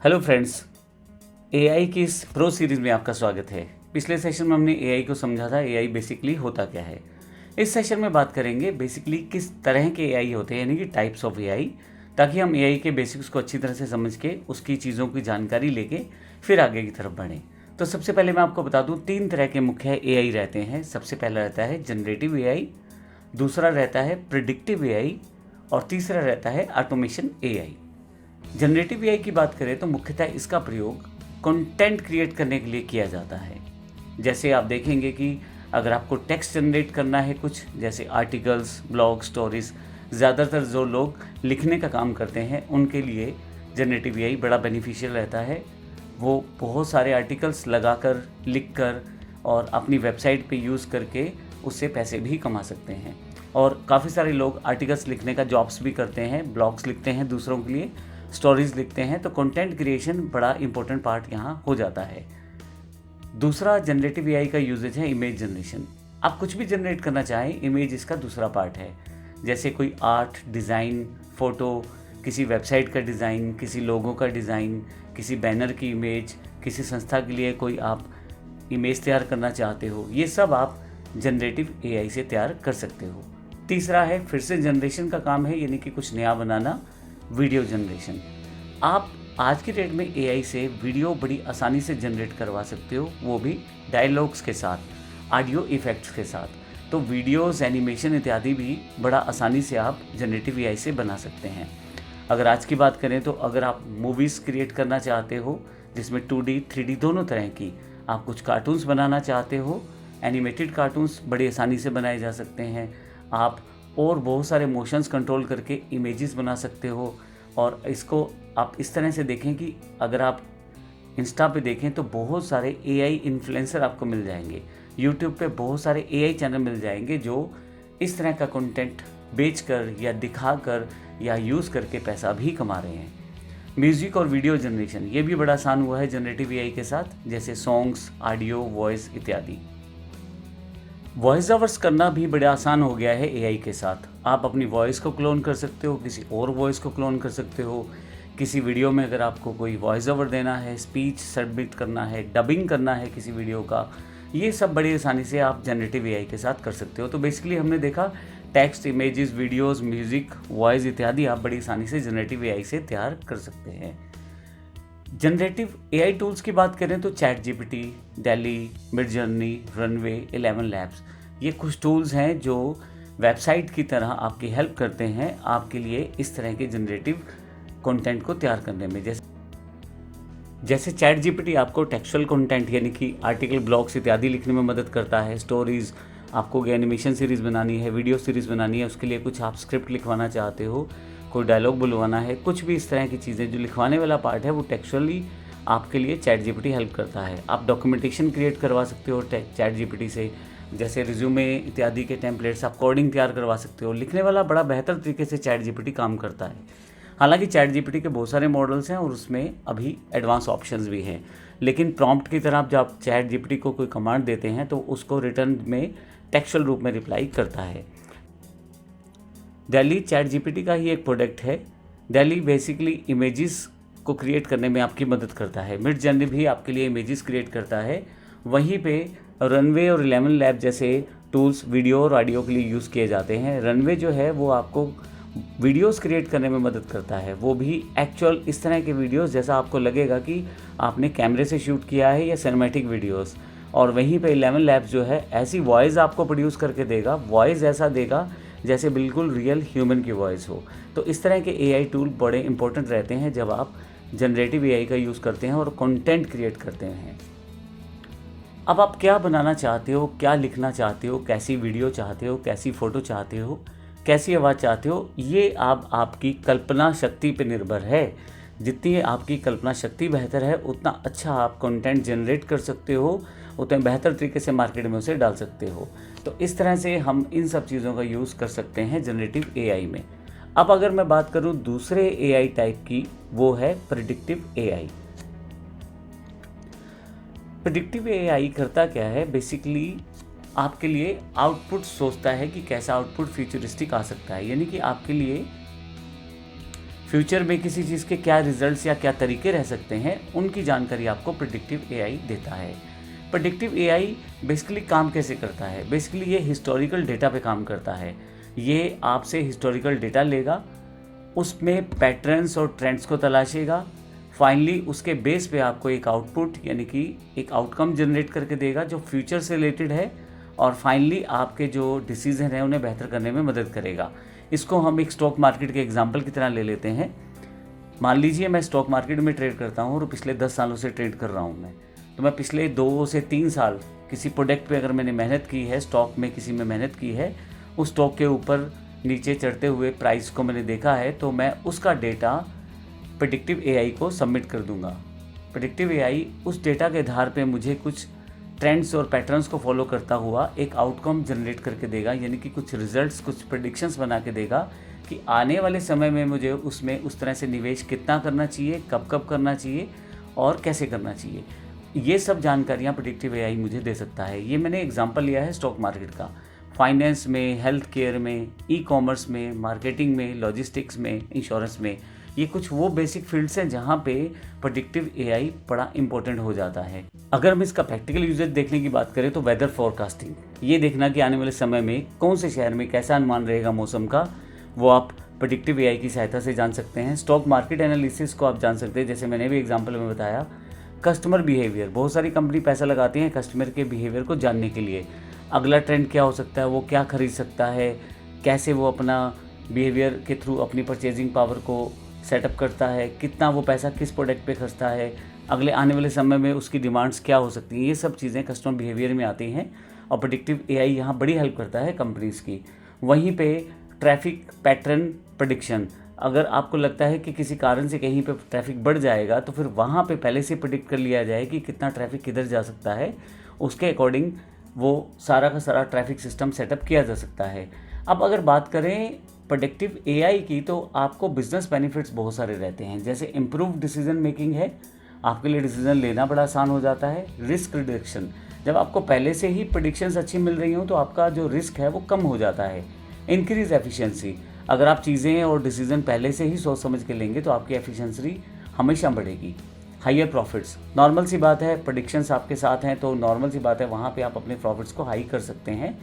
Hello friends, AI की इस pro series में आपका स्वागत है। पिछले सेशन में हमने एआई को समझा था, एआई बेसिकली होता क्या है। इस सेशन में बात करेंगे बेसिकली किस तरह के एआई होते हैं, यानी कि टाइप्स ऑफ एआई, ताकि हम एआई के बेसिक्स को अच्छी तरह से समझ के उसकी चीज़ों की जानकारी लेके फिर आगे की तरफ बढ़ें। तो सबसे पहले मैं आपको बता दूँ, 3 तरह के मुख्य एआई रहते हैं। सबसे पहला रहता है जनरेटिव एआई, दूसरा रहता है प्रिडिक्टिव एआई और तीसरा रहता है ऑटोमेशन एआई। जनरेटिव एआई की बात करें तो मुख्यतः इसका प्रयोग कंटेंट क्रिएट करने के लिए किया जाता है। जैसे आप देखेंगे कि अगर आपको टेक्स्ट जनरेट करना है, कुछ जैसे आर्टिकल्स, ब्लॉग, स्टोरीज, ज़्यादातर जो लोग लिखने का काम करते हैं उनके लिए जनरेटिव एआई बड़ा बेनिफिशियल रहता है। वो बहुत सारे आर्टिकल्स लगाकर, लिखकर और अपनी वेबसाइट पे यूज़ करके उससे पैसे भी कमा सकते हैं। और काफ़ी सारे लोग आर्टिकल्स लिखने का जॉब्स भी करते हैं, ब्लॉग्स लिखते हैं दूसरों के लिए, स्टोरीज लिखते हैं। तो कंटेंट क्रिएशन बड़ा इंपॉर्टेंट पार्ट यहाँ हो जाता है। दूसरा जनरेटिव एआई का यूजेज है इमेज जनरेशन। आप कुछ भी जनरेट करना चाहें, इमेज इसका दूसरा पार्ट है। जैसे कोई आर्ट, डिज़ाइन, फ़ोटो, किसी वेबसाइट का डिज़ाइन, किसी लोगो का डिज़ाइन, किसी बैनर की इमेज, किसी संस्था के लिए कोई आप इमेज तैयार करना चाहते हो, ये सब आप जनरेटिव एआई से तैयार कर सकते हो। तीसरा है फिर से जनरेशन का काम है, यानी कि कुछ नया बनाना, वीडियो जनरेशन। आप आज की डेट में एआई से वीडियो बड़ी आसानी से जनरेट करवा सकते हो, वो भी डायलॉग्स के साथ, ऑडियो इफ़ेक्ट्स के साथ। तो वीडियोस, एनिमेशन इत्यादि भी बड़ा आसानी से आप जनरेटिव एआई से बना सकते हैं। अगर आज की बात करें तो अगर आप मूवीज़ क्रिएट करना चाहते हो जिसमें 2D, 3D दोनों तरह की, आप कुछ कार्टून्स बनाना चाहते हो, एनिमेटेड कार्टून्स बड़ी आसानी से बनाए जा सकते हैं। आप और बहुत सारे मोशंस कंट्रोल करके इमेजेस बना सकते हो। और इसको आप इस तरह से देखें कि अगर आप इंस्टा पे देखें तो बहुत सारे एआई इन्फ्लुएंसर आपको मिल जाएंगे, यूट्यूब पे बहुत सारे एआई चैनल मिल जाएंगे जो इस तरह का कंटेंट बेचकर या दिखाकर या यूज़ करके पैसा भी कमा रहे हैं। म्यूज़िक और वीडियो जनरेशन, ये भी बड़ा आसान हुआ है जनरेटिव एआई के साथ, जैसे सॉन्ग्स, ऑडियो, वॉइस इत्यादि। वॉइस ओवर्स करना भी बड़ा आसान हो गया है एआई के साथ। आप अपनी वॉइस को क्लोन कर सकते हो, किसी और वॉइस को क्लोन कर सकते हो। किसी वीडियो में अगर आपको कोई वॉइस ओवर देना है, स्पीच सबमिट करना है, डबिंग करना है किसी वीडियो का, ये सब बड़ी आसानी से आप जनरेटिव एआई के साथ कर सकते हो। तो बेसिकली हमने देखा text, images, videos, music, voice इत्यादि आप बड़ी आसानी से जनरेटिव एआई से तैयार कर सकते हैं। जनरेटिव एआई टूल्स की बात करें तो Chat GPT, DALL-E, Midjourney, Runway, 11 Labs, ये कुछ टूल्स हैं जो वेबसाइट की तरह आपकी हेल्प करते हैं आपके लिए इस तरह के जनरेटिव कंटेंट को तैयार करने में। जैसे चैट जीपीटी आपको टेक्सचुअल कंटेंट यानी कि आर्टिकल, ब्लॉग्स इत्यादि लिखने में मदद करता है। स्टोरीज़, आपको एनिमेशन सीरीज़ बनानी है, वीडियो सीरीज़ बनानी है, उसके लिए कुछ आप स्क्रिप्ट लिखवाना चाहते हो, कोई डायलॉग बुलवाना है, कुछ भी इस तरह की चीज़ें, जो लिखवाने वाला पार्ट है वो टेक्सचुअली आपके लिए चैट जीपीटी हेल्प करता है। आप डॉक्यूमेंटेशन क्रिएट करवा सकते हो चैट जीपीटी से, जैसे रिज्यूमे इत्यादि के टेम्पलेट्स, आप कोडिंग तैयार करवा सकते हो। लिखने वाला बड़ा बेहतर तरीके से चैट जीपीटी काम करता है। हालांकि चैट जीपीटी के बहुत सारे मॉडल्स हैं और उसमें अभी एडवांस ऑप्शंस भी हैं, लेकिन प्रॉम्प्ट की तरह जब आप चैट जीपीटी को कोई कमांड देते हैं तो उसको रिटर्न में टेक्सचुअल रूप में रिप्लाई करता है। डैली चैट जीपीटी का ही एक प्रोडक्ट है। डैली बेसिकली इमेजेस को क्रिएट करने में आपकी मदद करता है। मिडजर्नी भी आपके लिए इमेजेस क्रिएट करता है। वहीं पे रनवे और 11 लैब जैसे टूल्स वीडियो और ऑडियो के लिए यूज़ किए जाते हैं। रनवे जो है वो आपको वीडियोस क्रिएट करने में मदद करता है, वो भी एक्चुअल इस तरह के वीडियोस जैसा आपको लगेगा कि आपने कैमरे से शूट किया है या सिनेमैटिक वीडियोस। और वहीं पे 11 लैब्स जो है ऐसी वॉइस आपको प्रोड्यूस करके देगा, वॉइस ऐसा देगा जैसे बिल्कुल रियल ह्यूमन की वॉइस हो। तो इस तरह के एआई टूल बड़े इंपॉर्टेंट रहते हैं जब आप जनरेटिव एआई का यूज़ करते हैं और कंटेंट क्रिएट करते हैं। अब आप क्या बनाना चाहते हो, क्या लिखना चाहते हो, कैसी वीडियो चाहते हो, कैसी फ़ोटो चाहते हो, कैसी आवाज़ चाहते हो, ये आपकी कल्पना शक्ति पे निर्भर है। जितनी आपकी कल्पना शक्ति बेहतर है उतना अच्छा आप कंटेंट जनरेट कर सकते हो, उतने बेहतर तरीके से मार्केट में उसे डाल सकते हो। तो इस तरह से हम इन सब चीज़ों का यूज़ कर सकते हैं जनरेटिव एआई में। अब अगर मैं बात करूँ दूसरे एआई टाइप की, वो है प्रिडिक्टिव एआई। प्रिडिक्टिव एआई करता क्या है, बेसिकली आपके लिए आउटपुट सोचता है कि कैसा आउटपुट फ्यूचरिस्टिक आ सकता है, यानी कि आपके लिए फ्यूचर में किसी चीज़ के क्या रिजल्ट्स या क्या तरीके रह सकते हैं, उनकी जानकारी आपको प्रेडिक्टिव एआई देता है। प्रेडिक्टिव एआई बेसिकली काम कैसे करता है? बेसिकली ये हिस्टोरिकल डेटा पे काम करता है। ये आपसे हिस्टोरिकल डेटा लेगा, उसमें पैटर्न्स और ट्रेंड्स को तलाशेगा, फाइनली उसके बेस पे आपको एक आउटपुट यानी कि एक आउटकम जनरेट करके देगा जो फ्यूचर से रिलेटेड है, और फाइनली आपके जो डिसीजन हैं उन्हें बेहतर करने में मदद करेगा। इसको हम एक स्टॉक मार्केट के एग्जांपल की तरह ले लेते हैं। मान लीजिए मैं स्टॉक मार्केट में ट्रेड करता हूँ और पिछले 10 सालों से ट्रेड कर रहा हूँ मैं, तो मैं पिछले 2 से 3 साल किसी प्रोडक्ट पे अगर मैंने मेहनत की है, स्टॉक में किसी में मेहनत की है, उस स्टॉक के ऊपर नीचे चढ़ते हुए प्राइस को मैंने देखा है, तो मैं उसका डेटा प्रेडिक्टिव एआई को सबमिट कर दूंगा। प्रेडिक्टिव एआई उस डेटा के आधार पे मुझे कुछ ट्रेंड्स और पैटर्न्स को फॉलो करता हुआ एक आउटकम जनरेट करके देगा, यानी कि कुछ रिजल्ट्स, कुछ प्रेडिक्शंस बना के देगा कि आने वाले समय में मुझे उसमें उस तरह से निवेश कितना करना चाहिए, कब कब करना चाहिए और कैसे करना चाहिए। ये सब जानकारियाँ प्रेडिक्टिव एआई मुझे दे सकता है। ये मैंने एग्जांपल लिया है स्टॉक मार्केट का। फाइनेंस में, हेल्थ केयर में, ई कॉमर्स में, मार्केटिंग में, लॉजिस्टिक्स में, इंश्योरेंस में, ये कुछ वो बेसिक फील्ड्स हैं जहाँ पे प्रेडिक्टिव एआई बड़ा इंपॉर्टेंट हो जाता है। अगर हम इसका प्रैक्टिकल यूजेज देखने की बात करें तो वेदर फोरकास्टिंग, ये देखना कि आने वाले समय में कौन से शहर में कैसा अनुमान रहेगा मौसम का, वो आप प्रेडिक्टिव एआई की सहायता से जान सकते हैं। स्टॉक मार्केट एनालिसिस को आप जान सकते हैं, जैसे मैंने भी एग्जाम्पल में बताया। कस्टमर बिहेवियर, बहुत सारी कंपनी पैसा लगाती हैं कस्टमर के बिहेवियर को जानने के लिए। अगला ट्रेंड क्या हो सकता है, वो क्या खरीद सकता है, कैसे वो अपना बिहेवियर के थ्रू अपनी परचेजिंग पावर को सेटअप करता है, कितना वो पैसा किस प्रोडक्ट पे खर्चता है, अगले आने वाले समय में उसकी डिमांड्स क्या हो सकती हैं। ये सब चीज़ें कस्टमर बिहेवियर में आती हैं और प्रेडिक्टिव एआई यहाँ बड़ी हेल्प करता है कंपनीज़ की। वहीं पे ट्रैफिक पैटर्न प्रेडिक्शन, अगर आपको लगता है कि किसी कारण से कहीं पे ट्रैफिक बढ़ जाएगा तो फिर वहाँ पे पहले से प्रेडिक्ट कर लिया जाए कि कितना ट्रैफिक किधर जा सकता है, उसके अकॉर्डिंग वो सारा का सारा ट्रैफिक सिस्टम सेटअप किया जा सकता है। अब अगर बात करें प्रेडिक्टिव एआई की, तो आपको बिजनेस बेनिफिट्स बहुत सारे रहते हैं। जैसे इम्प्रूव डिसीजन मेकिंग है, आपके लिए डिसीजन लेना बड़ा आसान हो जाता है। रिस्क रिडक्शन, जब आपको पहले से ही प्रेडिक्शंस अच्छी मिल रही हो तो आपका जो रिस्क है वो कम हो जाता है। इंक्रीज एफिशिएंसी, अगर आप चीज़ें और डिसीजन पहले से ही सोच समझ के लेंगे तो आपकी एफिशिएंसी हमेशा बढ़ेगी। हाइयर प्रॉफिट्स, नॉर्मल सी बात है, प्रेडिक्शंस आपके साथ हैं तो नॉर्मल सी बात है, वहाँ पे आप अपने प्रॉफिट्स को हाई कर सकते हैं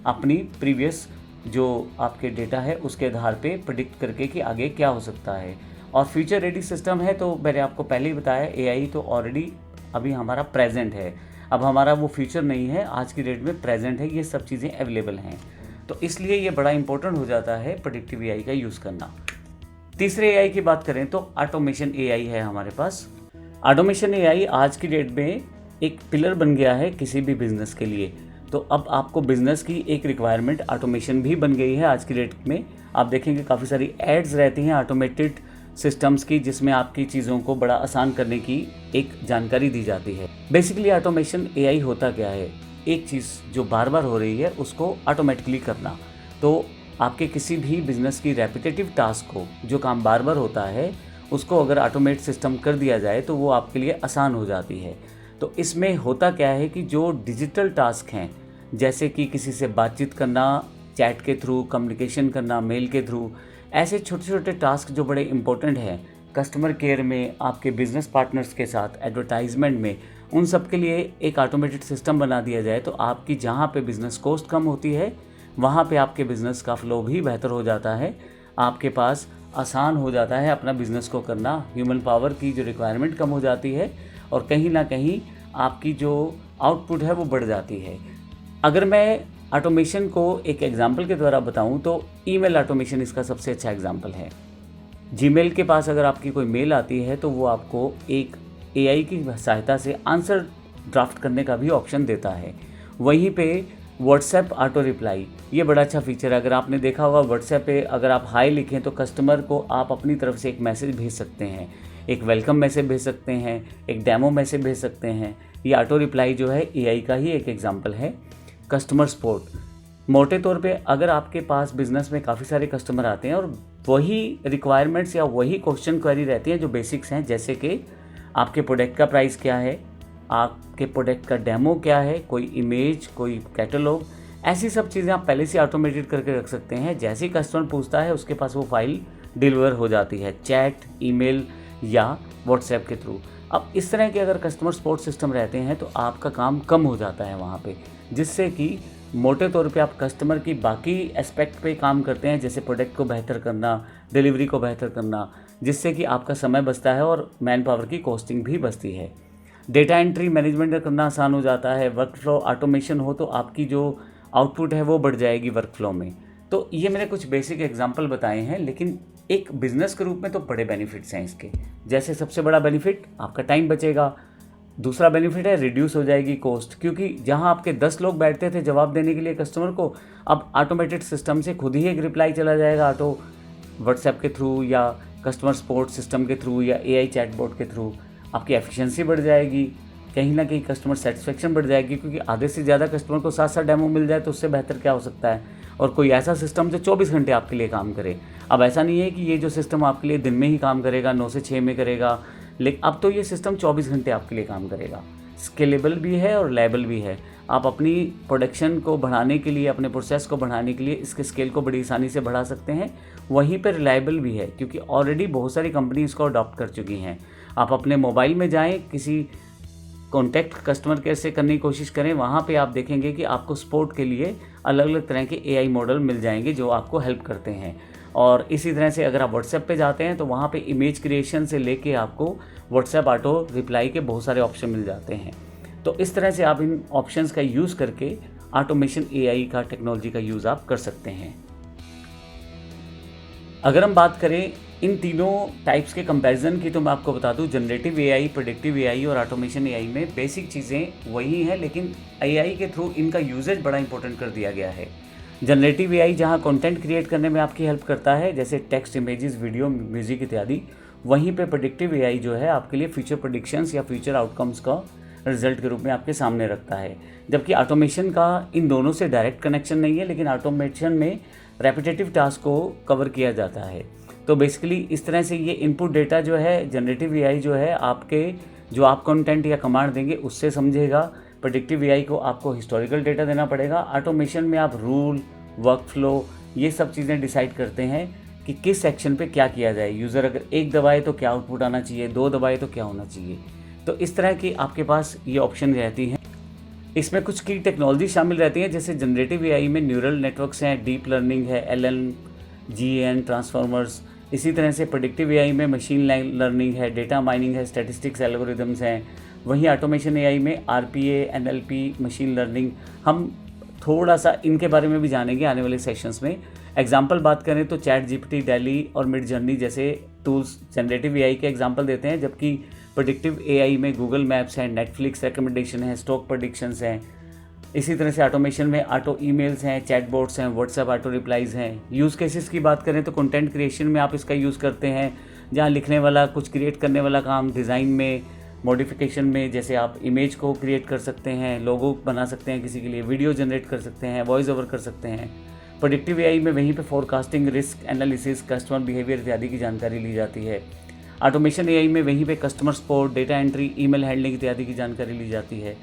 अपनी प्रीवियस जो आपके डेटा है उसके आधार पे प्रेडिक्ट करके कि आगे क्या हो सकता है। और फ्यूचर रेडी सिस्टम है, तो मैंने आपको पहले ही बताया एआई तो ऑलरेडी अभी हमारा प्रेजेंट है, अब हमारा वो फ्यूचर नहीं है, आज की डेट में प्रेजेंट है, ये सब चीज़ें अवेलेबल हैं। तो इसलिए ये बड़ा इंपॉर्टेंट हो जाता है प्रेडिक्टिव एआई का यूज़ करना। तीसरे एआई की बात करें तो ऑटोमेशन एआई है हमारे पास। ऑटोमेशन एआई आज की डेट में एक पिलर बन गया है किसी भी बिजनेस के लिए। तो अब आपको बिजनेस की एक रिक्वायरमेंट ऑटोमेशन भी बन गई है आज की डेट में। आप देखेंगे काफ़ी सारी एड्स रहती हैं ऑटोमेटेड सिस्टम्स की, जिसमें आपकी चीज़ों को बड़ा आसान करने की एक जानकारी दी जाती है। बेसिकली ऑटोमेशन एआई होता क्या है, एक चीज़ जो बार बार हो रही है उसको ऑटोमेटिकली करना। तो आपके किसी भी बिजनेस की रेपिटेटिव टास्क को, जो काम बार बार होता है, उसको अगर ऑटोमेट सिस्टम कर दिया जाए तो वो आपके लिए आसान हो जाती है। तो इसमें होता क्या है कि जो डिजिटल टास्क हैं, जैसे कि किसी से बातचीत करना चैट के थ्रू, कम्युनिकेशन करना मेल के थ्रू, ऐसे छोटे छोटे टास्क जो बड़े इंपॉर्टेंट हैं कस्टमर केयर में, आपके बिजनेस पार्टनर्स के साथ, एडवर्टाइजमेंट में, उन सब के लिए एक ऑटोमेटेड सिस्टम बना दिया जाए तो आपकी जहाँ पे बिज़नेस कॉस्ट कम होती है वहाँ पे आपके बिज़नेस का फ्लो भी बेहतर हो जाता है, आपके पास आसान हो जाता है अपना बिज़नेस को करना, ह्यूमन पावर की जो रिक्वायरमेंट कम हो जाती है और कहीं ना कहीं आपकी जो आउटपुट है वो बढ़ जाती है। अगर मैं ऑटोमेशन को एक एग्जांपल के द्वारा बताऊं तो ईमेल ऑटोमेशन इसका सबसे अच्छा एग्जांपल है। जीमेल के पास अगर आपकी कोई मेल आती है तो वो आपको एक एआई की सहायता से आंसर ड्राफ्ट करने का भी ऑप्शन देता है। वहीं पे व्हाट्सएप ऑटो रिप्लाई, ये बड़ा अच्छा फीचर है। अगर आपने देखा होगा व्हाट्सएप पे अगर आप हाई लिखें तो कस्टमर को आप अपनी तरफ से एक मैसेज भेज सकते हैं, एक वेलकम मैसेज भेज सकते हैं, एक डेमो मैसेज भेज सकते हैं। ये ऑटो रिप्लाई जो है एआई का ही एक एग्जांपल है। कस्टमर सपोर्ट, मोटे तौर पे अगर आपके पास बिजनेस में काफ़ी सारे कस्टमर आते हैं और वही रिक्वायरमेंट्स या वही क्वेश्चन क्वेरी रहती हैं जो बेसिक्स हैं, जैसे कि आपके प्रोडक्ट का प्राइस क्या है, आपके प्रोडक्ट का डेमो क्या है, कोई इमेज, कोई कैटलॉग, ऐसी सब चीज़ें आप पहले से ऑटोमेटेड करके रख सकते हैं। जैसे ही कस्टमर पूछता है उसके पास वो फाइल डिलीवर हो जाती है, चैट, ईमेल या व्हाट्सएप के थ्रू। अब इस तरह के अगर कस्टमर सपोर्ट सिस्टम रहते हैं तो आपका काम कम हो जाता है वहाँ पे, जिससे कि मोटे तौर पे आप कस्टमर की बाकी एस्पेक्ट पे काम करते हैं, जैसे प्रोडक्ट को बेहतर करना, डिलीवरी को बेहतर करना, जिससे कि आपका समय बचता है और मैन पावर की कॉस्टिंग भी बचती है। डेटा एंट्री मैनेजमेंट करना आसान हो जाता है, वर्क फ्लो ऑटोमेशन हो तो आपकी जो आउटपुट है वो बढ़ जाएगी वर्क फ्लो में। तो ये मैंने कुछ बेसिक एग्जांपल बताए हैं, लेकिन एक बिजनेस के रूप में तो बड़े बेनिफिट्स हैं इसके। जैसे सबसे बड़ा बेनिफिट आपका टाइम बचेगा, दूसरा बेनिफिट है रिड्यूस हो जाएगी कॉस्ट, क्योंकि जहां आपके 10 लोग बैठते थे जवाब देने के लिए कस्टमर को, अब ऑटोमेटेड सिस्टम से खुद ही एक रिप्लाई चला जाएगा, ऑटो व्हाट्सएप के थ्रू या कस्टमर सपोर्ट सिस्टम के थ्रू या एआई चैटबॉट के थ्रू। आपकी एफिशिएंसी बढ़ जाएगी, कहीं ना कहीं कस्टमर सेटिस्फेक्शन बढ़ जाएगी, क्योंकि आधे से ज़्यादा कस्टमर को साथ साथ डेमो मिल जाए तो उससे बेहतर क्या हो सकता है। और कोई ऐसा सिस्टम जो 24 घंटे आपके लिए काम करे। अब ऐसा नहीं है कि ये जो सिस्टम आपके लिए दिन में ही काम करेगा, 9 से 6 में करेगा, लेकिन अब तो ये सिस्टम 24 घंटे आपके लिए काम करेगा। स्केलेबल भी है और रिलायबल भी है। आप अपनी प्रोडक्शन को बढ़ाने के लिए, अपने प्रोसेस को बढ़ाने के लिए इसके स्केल को बड़ी आसानी से बढ़ा सकते हैं। वहीं पर रिलायबल भी है, क्योंकि ऑलरेडी बहुत सारी कंपनी इसको अडॉप्ट कर चुकी हैं। आप अपने मोबाइल में जाएं, किसी कॉन्टैक्ट कस्टमर केयर से करने की कोशिश करें, वहाँ पे आप देखेंगे कि आपको सपोर्ट के लिए अलग अलग तरह के एआई मॉडल मिल जाएंगे जो आपको हेल्प करते हैं। और इसी तरह से अगर आप व्हाट्सएप पे जाते हैं तो वहाँ पे इमेज क्रिएशन से लेके आपको व्हाट्सएप ऑटो रिप्लाई के बहुत सारे ऑप्शन मिल जाते हैं। तो इस तरह से आप इन ऑप्शंस का यूज़ करके ऑटोमेशन एआई का टेक्नोलॉजी का यूज़ आप कर सकते हैं। अगर हम बात करें इन तीनों टाइप्स के कंपैरिजन की, तो मैं आपको बता दूं जनरेटिव एआई, प्रेडिक्टिव एआई और ऑटोमेशन एआई में बेसिक चीज़ें वही हैं, लेकिन एआई के थ्रू इनका यूजेज बड़ा इंपॉर्टेंट कर दिया गया है। जनरेटिव एआई जहां कंटेंट क्रिएट करने में आपकी हेल्प करता है, जैसे टेक्स्ट, इमेजेस, वीडियो, म्यूजिक इत्यादि, वहीं पे प्रेडिक्टिव एआई जो है आपके लिए फ्यूचर प्रेडिक्शंस या फ्यूचर आउटकम्स का रिजल्ट के रूप में आपके सामने रखता है। जबकि ऑटोमेशन का इन दोनों से डायरेक्ट कनेक्शन नहीं है, लेकिन ऑटोमेशन में रेपिटेटिव टास्क को कवर किया जाता है। तो बेसिकली इस तरह से ये इनपुट डेटा जो है, जनरेटिव एआई जो है आपके जो आप कंटेंट या कमांड देंगे उससे समझेगा। प्रेडिक्टिव एआई को आपको हिस्टोरिकल डेटा देना पड़ेगा। ऑटोमेशन में आप रूल, वर्क फ्लो, ये सब चीज़ें डिसाइड करते हैं कि किस सेक्शन पे क्या किया जाए। यूज़र अगर एक दबाए तो क्या आउटपुट आना चाहिए, 2 दबाए तो क्या होना चाहिए। तो इस तरह की आपके पास ये ऑप्शन रहती हैं। इसमें कुछ की टेक्नोलॉजी शामिल रहती है, जैसे जनरेटिव एआई में न्यूरल नेटवर्क्स हैं, डीप लर्निंग है, एलएन, जीएन, ट्रांसफॉर्मर्स। इसी तरह से प्रेडिक्टिव एआई में मशीन लर्निंग है, डेटा माइनिंग है, स्टैटिस्टिक्स एल्गोरिदम्स हैं। वहीं ऑटोमेशन एआई में आरपीए, एनएलपी, मशीन लर्निंग। हम थोड़ा सा इनके बारे में भी जानेंगे आने वाले सेशंस में। एग्जाम्पल बात करें तो चैट जीपीटी, डेली और मिड जर्नी जैसे टूल्स जनरेटिव एआई के एग्जाम्पल देते हैं, जबकि प्रेडिक्टिव एआई में गूगल मैप्स हैं, नेटफ्लिक्स रिकमेंडेशन है, स्टॉक प्रेडिक्शंस हैं। इसी तरह से ऑटोमेशन में ऑटो ईमेल्स हैं, चैटबॉट्स हैं, व्हाट्सएप ऑटो रिप्लाईज हैं। यूज़ केसेस की बात करें तो कंटेंट क्रिएशन में आप इसका यूज़ करते हैं, जहाँ लिखने वाला, कुछ क्रिएट करने वाला काम, डिज़ाइन में, मॉडिफिकेशन में, जैसे आप इमेज को क्रिएट कर सकते हैं, लोगो बना सकते हैं किसी के लिए, वीडियो जनरेट कर सकते हैं, वॉइस ओवर कर सकते हैं। प्रेडिक्टिव एआई में वहीं पे forecasting, risk analysis, customer behaviour इत्यादि की जानकारी ली जाती है। ऑटोमेशन एआई में वहीं पे customer support, data entry, email handling इत्यादि की जानकारी ली जाती है।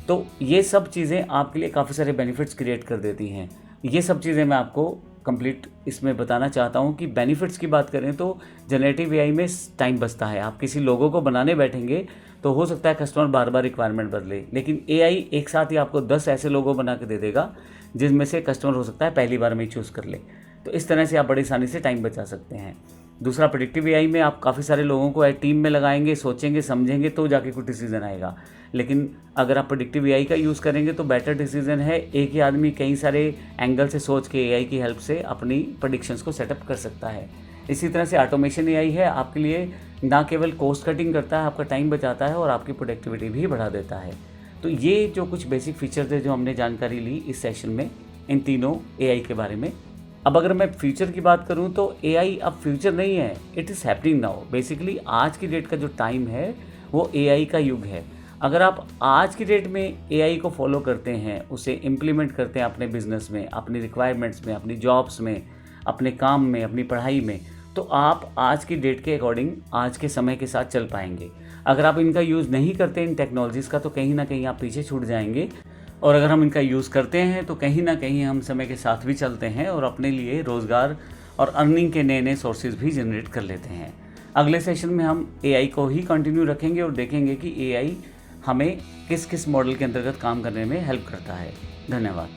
तो ये सब चीज़ें आपके लिए काफ़ी सारे बेनिफिट्स क्रिएट कर देती हैं। ये सब चीज़ें मैं आपको कंप्लीट इसमें बताना चाहता हूँ कि बेनिफिट्स की बात करें तो जनरेटिव एआई में टाइम बचता है। आप किसी लोगों को बनाने बैठेंगे तो हो सकता है कस्टमर बार बार रिक्वायरमेंट बदले, लेकिन एआई एक साथ ही आपको 10 ऐसे लोगों बना के दे देगा जिसमें से कस्टमर हो सकता है पहली बार में ही चूज़ कर ले। तो इस तरह से आप बड़ी आसानी से टाइम बचा सकते हैं। दूसरा, प्रेडिक्टिव एआई में आप काफ़ी सारे लोगों को टीम में लगाएंगे, सोचेंगे, समझेंगे तो जाके कुछ डिसीजन आएगा। लेकिन अगर आप प्रेडिक्टिव एआई का यूज़ करेंगे तो बेटर डिसीजन है, एक ही आदमी कई सारे एंगल से सोच के एआई की हेल्प से अपनी प्रेडिक्शंस को सेटअप कर सकता है। इसी तरह से ऑटोमेशन एआई है, आपके लिए ना केवल कॉस्ट कटिंग करता है, आपका टाइम बचाता है और आपकी प्रोडक्टिविटी भी बढ़ा देता है। तो ये जो कुछ बेसिक फीचर्स है जो हमने जानकारी ली इस सेशन में इन तीनों एआई के बारे में। अब अगर मैं फ्यूचर की बात करूं तो एआई अब फ्यूचर नहीं है, it is happening now. Basically आज की डेट का जो टाइम है वो एआई का युग है। अगर आप आज की डेट में एआई को फॉलो करते हैं, उसे इम्प्लीमेंट करते हैं अपने बिजनेस में, अपनी रिक्वायरमेंट्स में, अपनी जॉब्स में, अपने काम में, अपनी पढ़ाई में, तो आप आज की डेट के अकॉर्डिंग आज के समय के साथ चल पाएंगे। अगर आप इनका यूज़ नहीं करते इन टेक्नोलॉजीज़ का तो कहीं ना कहीं आप पीछे छूट जाएंगे। और अगर हम इनका यूज़ करते हैं तो कहीं ना कहीं हम समय के साथ भी चलते हैं और अपने लिए रोज़गार और अर्निंग के नए नए सोर्सेज भी जनरेट कर लेते हैं। अगले सेशन में हम एआई को ही कंटिन्यू रखेंगे और देखेंगे कि एआई हमें किस किस मॉडल के अंतर्गत काम करने में हेल्प करता है। धन्यवाद।